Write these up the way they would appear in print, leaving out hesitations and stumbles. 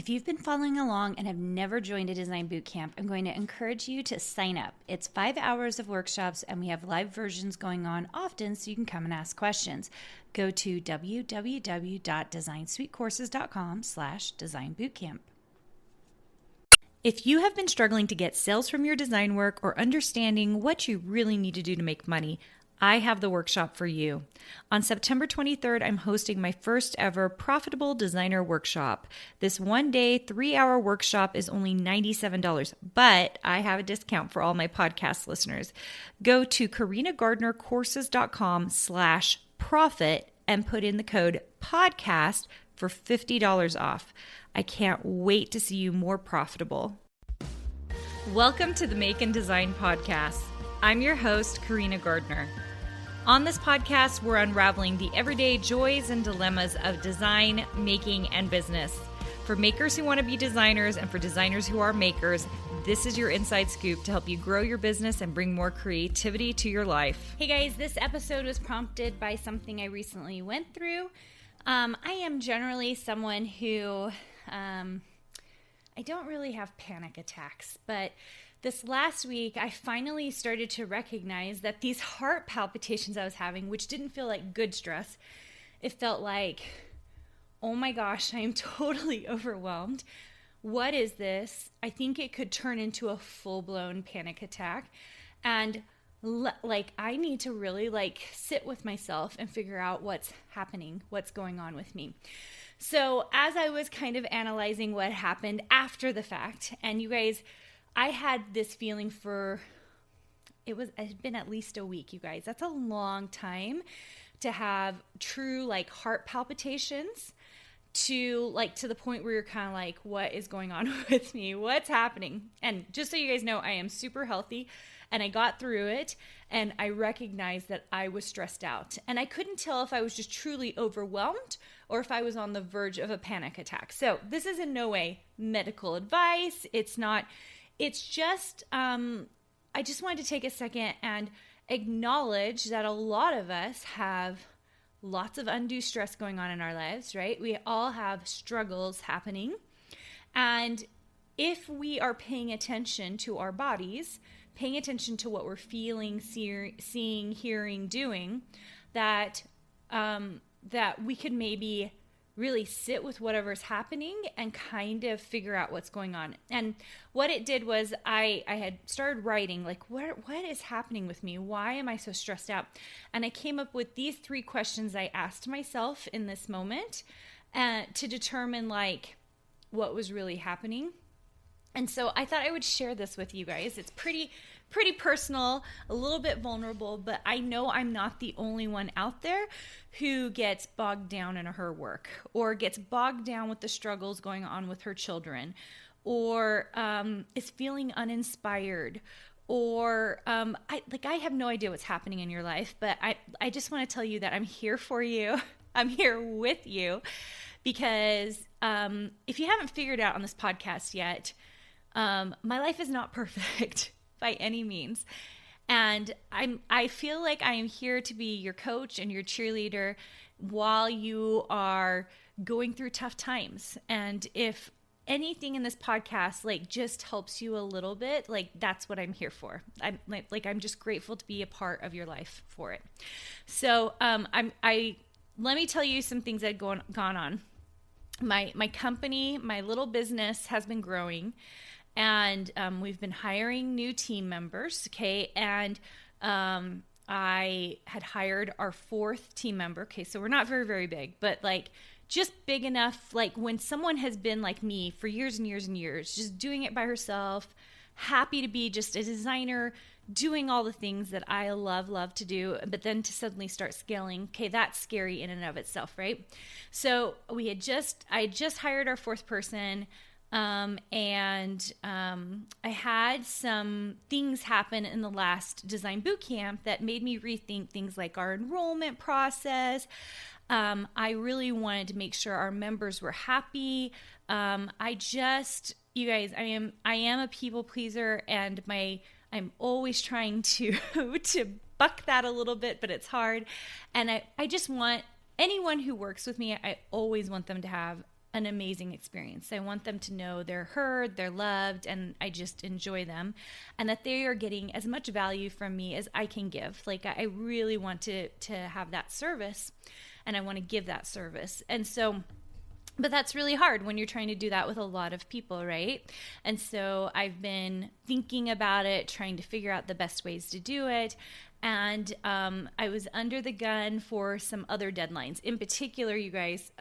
If you've been following along and have never joined a design bootcamp, I'm going to encourage you to sign up. It's 5 hours of workshops and we have live versions going on often so you can come and ask questions. Go to www.designsweetcourses.com/designbootcamp. If you have been struggling to get sales from your design work or understanding what you really need to do to make money, I have the workshop for you. On September 23rd, I'm hosting my first ever Profitable Designer Workshop. This 1-day, 3-hour workshop is only $97, but I have a discount for all my podcast listeners. Go to carinagardnercourses.com/profit and put in the code podcast for $50 off. I can't wait to see you more profitable. Welcome to the Make and Design Podcast. I'm your host, Carina Gardner. On this podcast, we're unraveling the everyday joys and dilemmas of design, making, and business. For makers who want to be designers and for designers who are makers, this is your inside scoop to help you grow your business and bring more creativity to your life. Hey guys, this episode was prompted by something I recently went through. I am generally someone who, I don't really have panic attacks, but this last week, I finally started to recognize that these heart palpitations I was having, which didn't feel like good stress, it felt like, oh my gosh, I am totally overwhelmed. What is this? I think it could turn into a full-blown panic attack. And I need to really sit with myself and figure out what's happening, what's going on with me. So as I was kind of analyzing what happened after the fact, and you guys, I had this feeling it had been at least a week, you guys. That's a long time to have true heart palpitations to the point where you're kind of like, what is going on with me? What's happening? And just so you guys know, I am super healthy and I got through it and I recognized that I was stressed out. And I couldn't tell if I was just truly overwhelmed or if I was on the verge of a panic attack. So this is in no way medical advice. It's not. It's just, I just wanted to take a second and acknowledge that a lot of us have lots of undue stress going on in our lives, right? We all have struggles happening. And if we are paying attention to our bodies, paying attention to what we're feeling, seeing, hearing, doing, that we could maybe really sit with whatever's happening and kind of figure out what's going on. And what it did was I had started writing, what is happening with me? Why am I so stressed out? And I came up with these 3 questions I asked myself in this moment to determine what was really happening. And so I thought I would share this with you guys. It's pretty personal, a little bit vulnerable, but I know I'm not the only one out there who gets bogged down in her work or gets bogged down with the struggles going on with her children or is feeling uninspired or I have no idea what's happening in your life, but I just want to tell you that I'm here for you. I'm here with you because if you haven't figured out on this podcast yet, my life is not perfect by any means. And I feel like I am here to be your coach and your cheerleader while you are going through tough times. And if anything in this podcast just helps you a little bit, that's what I'm here for. I'm just grateful to be a part of your life for it. So let me tell you some things that have gone on. My company, my little business has been growing. And we've been hiring new team members, okay? And I had hired our 4th team member, okay? So we're not very, very big, but just big enough, when someone has been like me for years and years and years, just doing it by herself, happy to be just a designer, doing all the things that I love to do, but then to suddenly start scaling, okay, that's scary in and of itself, right? So I just hired our 4th person. And I had some things happen in the last design bootcamp that made me rethink things like our enrollment process. I really wanted to make sure our members were happy. You guys, I am a people pleaser, and I'm always trying to buck that a little bit, but it's hard. And I just want anyone who works with me, I always want them to have an amazing experience. I want them to know they're heard, they're loved, and I just enjoy them, and that they are getting as much value from me as I can give. Like, I really want to have that service, and I want to give that service. And so, but that's really hard when you're trying to do that with a lot of people, right? And so I've been thinking about it, trying to figure out the best ways to do it. And I was under the gun for some other deadlines. In particular, you guys,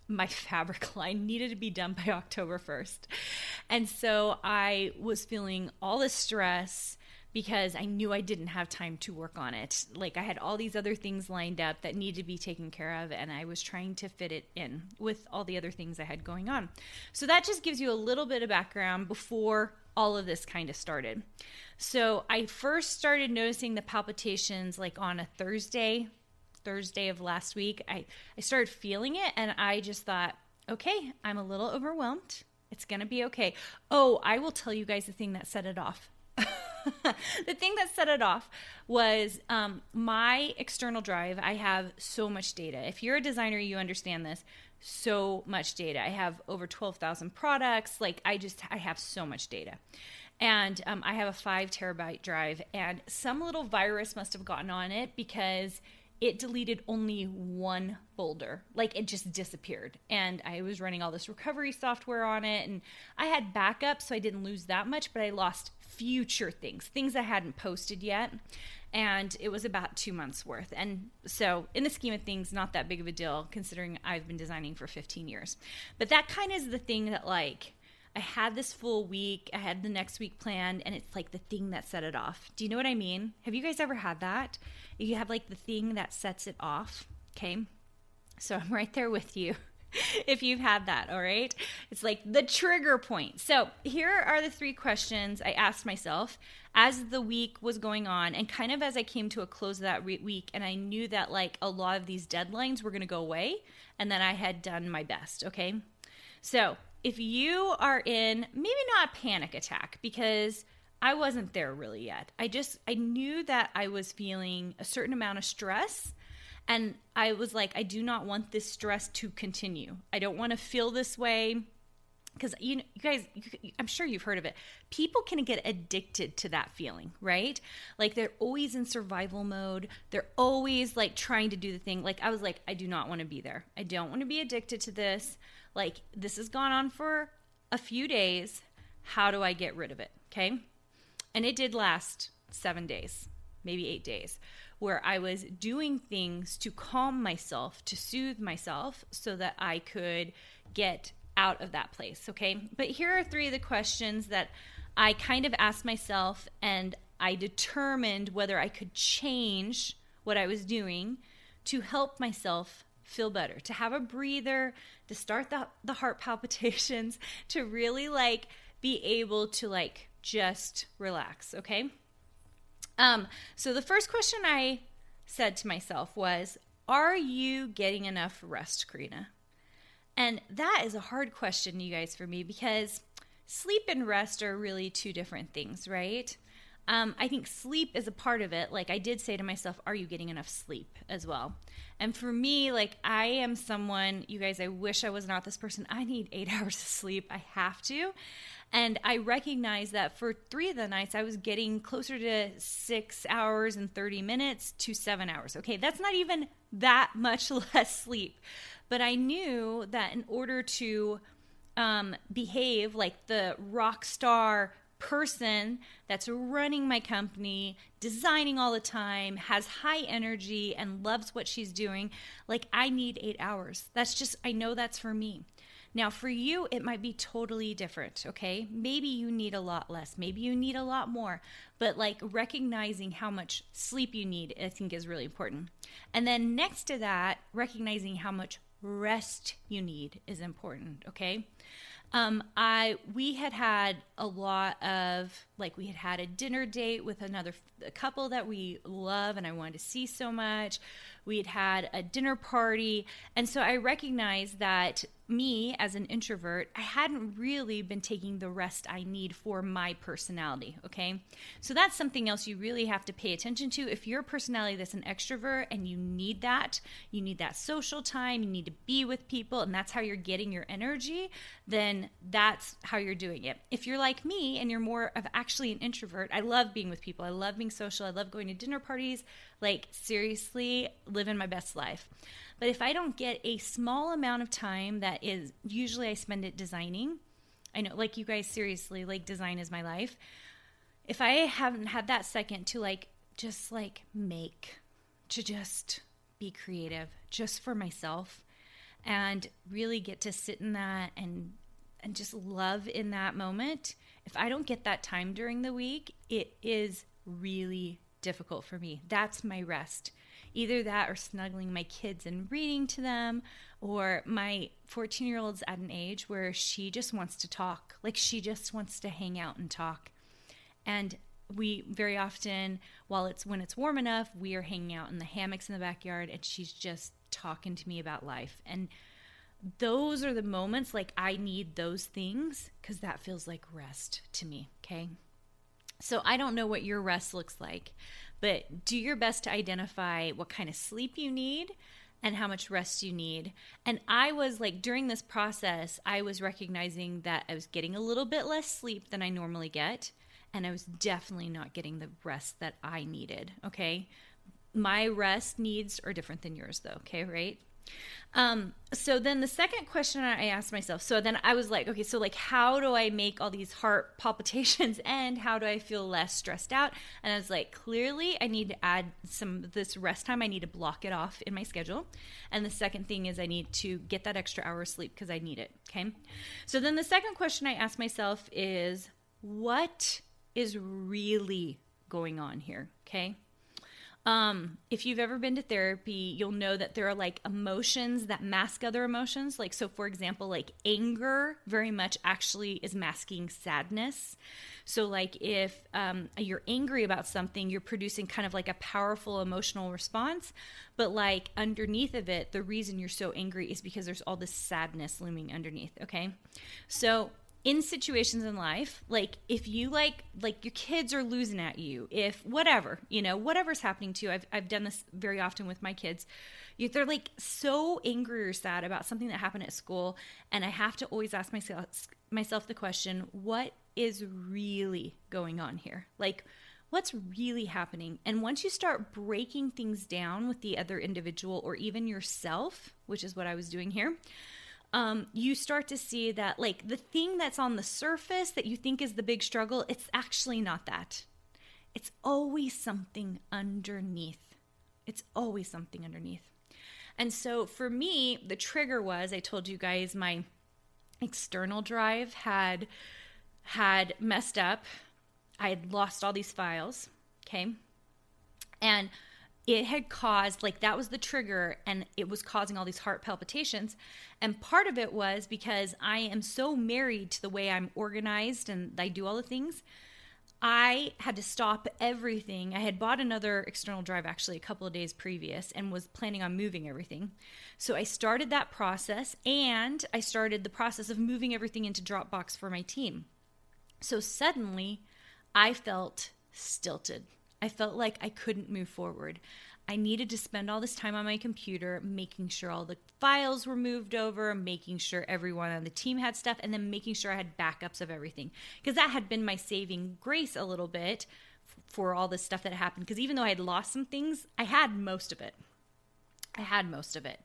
my fabric line needed to be done by October 1st. And so I was feeling all the stress because I knew I didn't have time to work on it. Like, I had all these other things lined up that needed to be taken care of, and I was trying to fit it in with all the other things I had going on. So that just gives you a little bit of background before all of this kind of started. So I first started noticing the palpitations like on a Thursday of last week. I started feeling it, and I just thought, okay, I'm a little overwhelmed. It's going to be okay. Oh, I will tell you guys the thing that set it off. The thing that set it off was my external drive. I have so much data. If you're a designer, you understand this. So much data. I have over 12,000 products. Like, I have so much data. And I have a 5 terabyte drive, and some little virus must have gotten on it because it deleted only one folder. Like, it just disappeared. And I was running all this recovery software on it, and I had backups, so I didn't lose that much, but I lost future things I hadn't posted yet. And it was about 2 months worth. And so in the scheme of things, not that big of a deal considering I've been designing for 15 years. But that kind of is the thing that, like, I had this full week, I had the next week planned, and it's like the thing that set it off. Do you know what I mean? Have you guys ever had that? You have like the thing that sets it off, okay? So I'm right there with you if you've had that, all right? It's like the trigger point. So here are the 3 questions I asked myself as the week was going on, and kind of as I came to a close of that week, and I knew that like a lot of these deadlines were going to go away, and that I had done my best, okay? So if you are in maybe not a panic attack, because I wasn't there really yet. I knew that I was feeling a certain amount of stress, and I was like, I do not want this stress to continue. I don't want to feel this way, because you guys, I'm sure you've heard of it. People can get addicted to that feeling, right? Like, they're always in survival mode. They're always like trying to do the thing. Like, I was like, I do not want to be there. I don't want to be addicted to this. Like, this has gone on for a few days. How do I get rid of it? Okay. And it did last 7 days, maybe 8 days, where I was doing things to calm myself, to soothe myself so that I could get out of that place. Okay. But here are 3 of the questions that I kind of asked myself, and I determined whether I could change what I was doing to help myself feel better, to have a breather, to start the heart palpitations, to really like be able to like just relax, okay? So the first question I said to myself was, are you getting enough rest, Carina? And that is a hard question, you guys, for me, because sleep and rest are really 2 different things, right? I think sleep is a part of it. Like, I did say to myself, are you getting enough sleep as well? And for me, like, I am someone, you guys, I wish I was not this person. I need 8 hours of sleep. I have to. And I recognize that for 3 of the nights, I was getting closer to 6 hours and 30 minutes to 7 hours. Okay, that's not even that much less sleep. But I knew that in order to behave like the rock star person that's running my company, designing all the time, has high energy, and loves what she's doing, like, I need 8 hours. That's just, I know that's for me. Now, for you, it might be totally different, okay? Maybe you need a lot less. Maybe you need a lot more. But, like, recognizing how much sleep you need, I think, is really important. And then next to that, recognizing how much rest you need is important, okay? We had a lot of, like, we had a dinner date with a couple that we love and I wanted to see so much. we'd had a dinner party. And so I recognized that me as an introvert, I hadn't really been taking the rest I need for my personality, okay? So that's something else you really have to pay attention to. If you're a personality that's an extrovert and you need that social time, you need to be with people, and that's how you're getting your energy, then that's how you're doing it. If you're like me and you're more of actually an introvert, I love being with people, I love being social, I love going to dinner parties, like seriously living my best life. But if I don't get a small amount of time that is, usually I spend it designing. I know, like you guys, seriously, like design is my life. If I haven't had that second to just be creative just for myself and really get to sit in that and just love in that moment, if I don't get that time during the week, it is really difficult for me. That's my rest. Either that or snuggling my kids and reading to them, or my 14-year-old's at an age where she just wants to talk. Like she just wants to hang out and talk. And we very often, when it's warm enough, we are hanging out in the hammocks in the backyard and she's just talking to me about life. And those are the moments like I need those things because that feels like rest to me, okay? So I don't know what your rest looks like, but do your best to identify what kind of sleep you need and how much rest you need. And I was during this process, I was recognizing that I was getting a little bit less sleep than I normally get, and I was definitely not getting the rest that I needed, okay? My rest needs are different than yours though, okay, right? So then the second question I asked myself, so then I was like, okay, so how do I make all these heart palpitations and how do I feel less stressed out? And I was like, clearly I need to add some of this rest time. I need to block it off in my schedule. And the second thing is I need to get that extra hour of sleep because I need it. Okay. So then the second question I asked myself is, what is really going on here? Okay. If you've ever been to therapy, you'll know that there are emotions that mask other emotions. So for example, anger very much actually is masking sadness. So if you're angry about something, you're producing kind of a powerful emotional response. But underneath of it, the reason you're so angry is because there's all this sadness looming underneath. Okay. So in situations in life, if you your kids are losing at you, if whatever's happening to you, I've done this very often with my kids. They're so angry or sad about something that happened at school, and I have to always ask myself the question, what is really going on here? What's really happening? And once you start breaking things down with the other individual or even yourself, which is what I was doing here, you start to see that the thing that's on the surface that you think is the big struggle, it's actually not that. It's always something underneath. It's always something underneath. And so for me, the trigger was, I told you guys, my external drive had messed up. I had lost all these files. Okay. And it had caused, that was the trigger, and it was causing all these heart palpitations. And part of it was because I am so married to the way I'm organized and I do all the things. I had to stop everything. I had bought another external drive actually a couple of days previous and was planning on moving everything. So I started that process, and I started the process of moving everything into Dropbox for my team. So suddenly I felt stilted. I felt like I couldn't move forward. I needed to spend all this time on my computer, making sure all the files were moved over, making sure everyone on the team had stuff, and then making sure I had backups of everything. Because that had been my saving grace a little bit for all this stuff that happened. Because even though I had lost some things, I had most of it.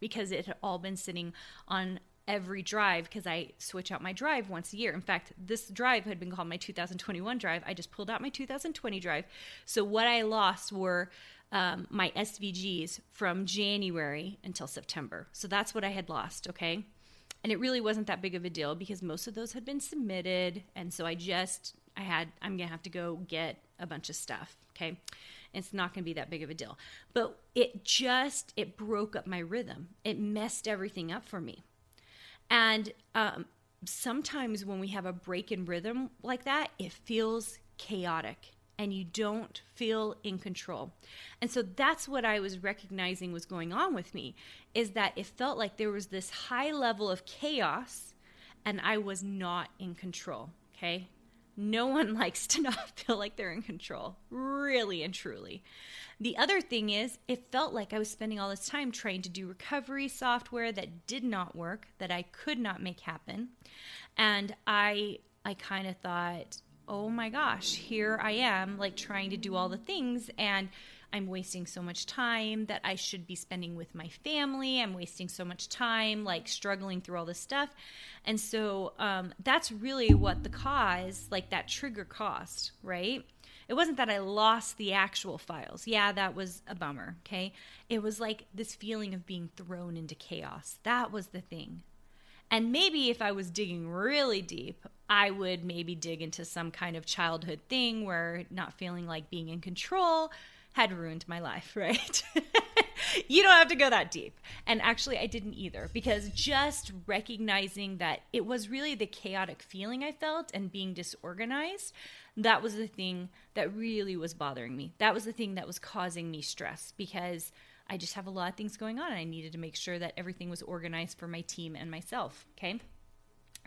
Because it had all been sitting on every drive, because I switch out my drive once a year. In fact, this drive had been called my 2021 drive. I just pulled out my 2020 drive. So what I lost were my SVGs from January until September. So that's what I had lost, okay? And it really wasn't that big of a deal because most of those had been submitted. And so I'm going to have to go get a bunch of stuff, okay? It's not going to be that big of a deal. But it broke up my rhythm. It messed everything up for me. And sometimes when we have a break in rhythm like that, it feels chaotic. and you don't feel in control. And so that's what I was recognizing was going on with me, is that it felt like there was this high level of chaos and I was not in control, okay? No one likes to not feel like they're in control, really and truly. The other thing is, it felt like I was spending all this time trying to do recovery software that did not work, that I could not make happen. And I kind of thought, oh my gosh, here I am, like trying to do all the things, and I'm wasting so much time that I should be spending with my family. I'm wasting so much time, like struggling through all this stuff. And so that's really what the cause, like that trigger caused, right? It wasn't that I lost the actual files. Yeah, that was a bummer, okay? It was like this feeling of being thrown into chaos. That was the thing. And maybe if I was digging really deep, I would maybe dig into some kind of childhood thing where not feeling like being in control had ruined my life, right? You don't have to go that deep. And actually, I didn't either, because just recognizing that it was really the chaotic feeling I felt and being disorganized, that was the thing that really was bothering me. That was the thing that was causing me stress, because I just have a lot of things going on and I needed to make sure that everything was organized for my team and myself, okay?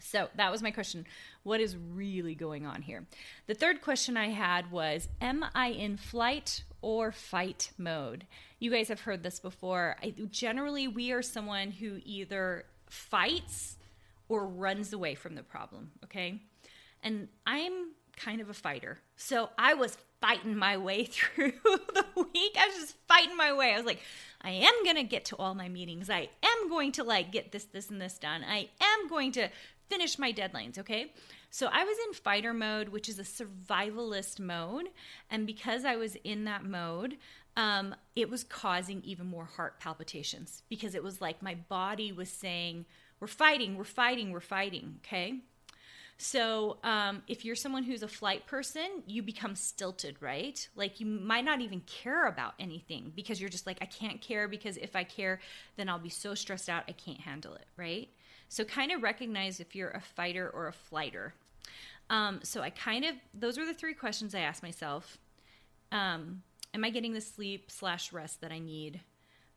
So that was my question. What is really going on here? The third question I had was, am I in flight or fight mode? You guys have heard this before. Generally, we are someone who either fights or runs away from the problem, okay? And I'm kind of a fighter. So I was fighting my way through the week. I was just fighting my way. I was like, I am going to get to all my meetings. I am going to like get this, and this done. I am going to finish my deadlines, okay? So I was in fighter mode, which is a survivalist mode. And because I was in that mode, it was causing even more heart palpitations, because it was like my body was saying, we're fighting, okay? So if you're someone who's a flight person, you become stilted, right? Like you might not even care about anything, because you're just like, I can't care, because if I care, then I'll be so stressed out, I can't handle it, right? So kind of recognize if you're a fighter or a flighter. So those were the three questions I asked myself. Am I getting the sleep/rest that I need?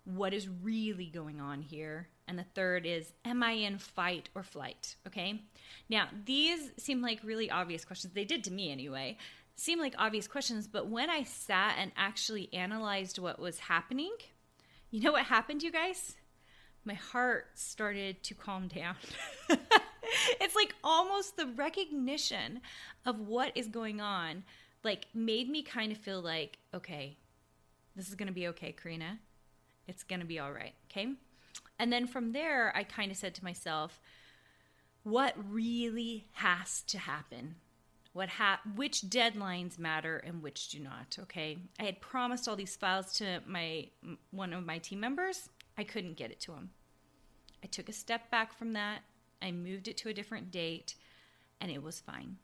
What is really going on here? And the third is, am I in fight or flight? Okay. Now, these seem like really obvious questions. They did to me anyway. Seem like obvious questions, but when I sat and actually analyzed what was happening, you know what happened, you guys? My heart started to calm down. It's like almost the recognition of what is going on, like made me kind of feel like, okay, this is going to be okay, Carina. It's going to be all right, okay? And then from there, I kind of said to myself, what really has to happen? Which deadlines matter and which do not, okay? I had promised all these files to one of my team members. I couldn't get it to him. I took a step back from that. I moved it to a different date, and it was fine.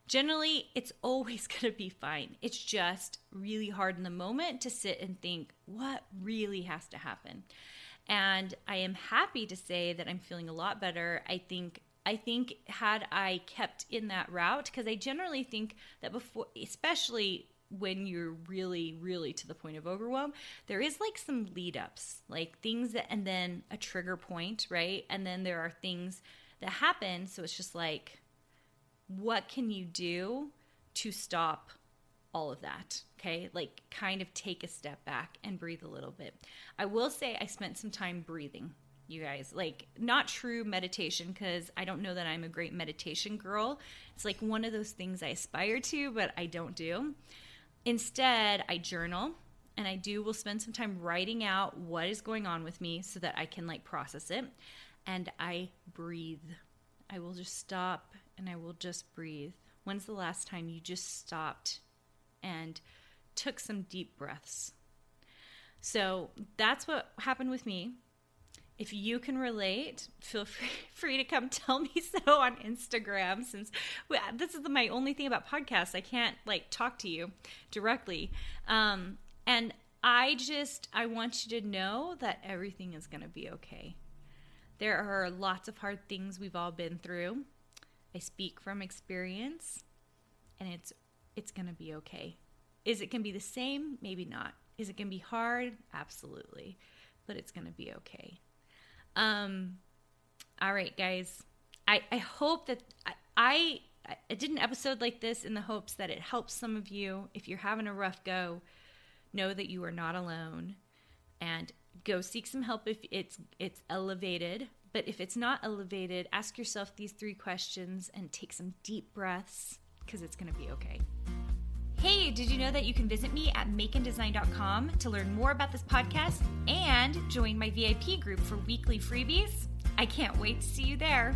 Generally, it's always going to be fine. It's just really hard in the moment to sit and think, what really has to happen? And I am happy to say that I'm feeling a lot better. I think had I kept in that route, because I generally think that before, especially when you're really, really to the point of overwhelm, there is like some lead ups, like things that, and then a trigger point, right? And then there are things that happen. So it's just like, what can you do to stop all of that? Okay. Like kind of take a step back and breathe a little bit. I will say I spent some time breathing, you guys, like not true meditation, because I don't know that I'm a great meditation girl. It's like one of those things I aspire to, but I don't do. Instead, I journal, and will spend some time writing out what is going on with me so that I can like process it. And I breathe. I will just stop and I will just breathe. When's the last time you just stopped and took some deep breaths? So that's what happened with me. If you can relate, feel free to come tell me so on Instagram, since this is my only thing about podcasts. I can't like talk to you directly. And I want you to know that everything is going to be okay. There are lots of hard things we've all been through. I speak from experience, and it's it's going to be okay. Is it going to be the same? Maybe not. Is it going to be hard? Absolutely. But it's going to be okay. All right, guys. I hope that I did an episode like this in the hopes that it helps some of you. If you're having a rough go, know that you are not alone, and go seek some help if it's elevated. But if it's not elevated, ask yourself these 3 questions and take some deep breaths, because it's going to be okay. Hey, did you know that you can visit me at makeanddesign.com to learn more about this podcast and join my VIP group for weekly freebies? I can't wait to see you there.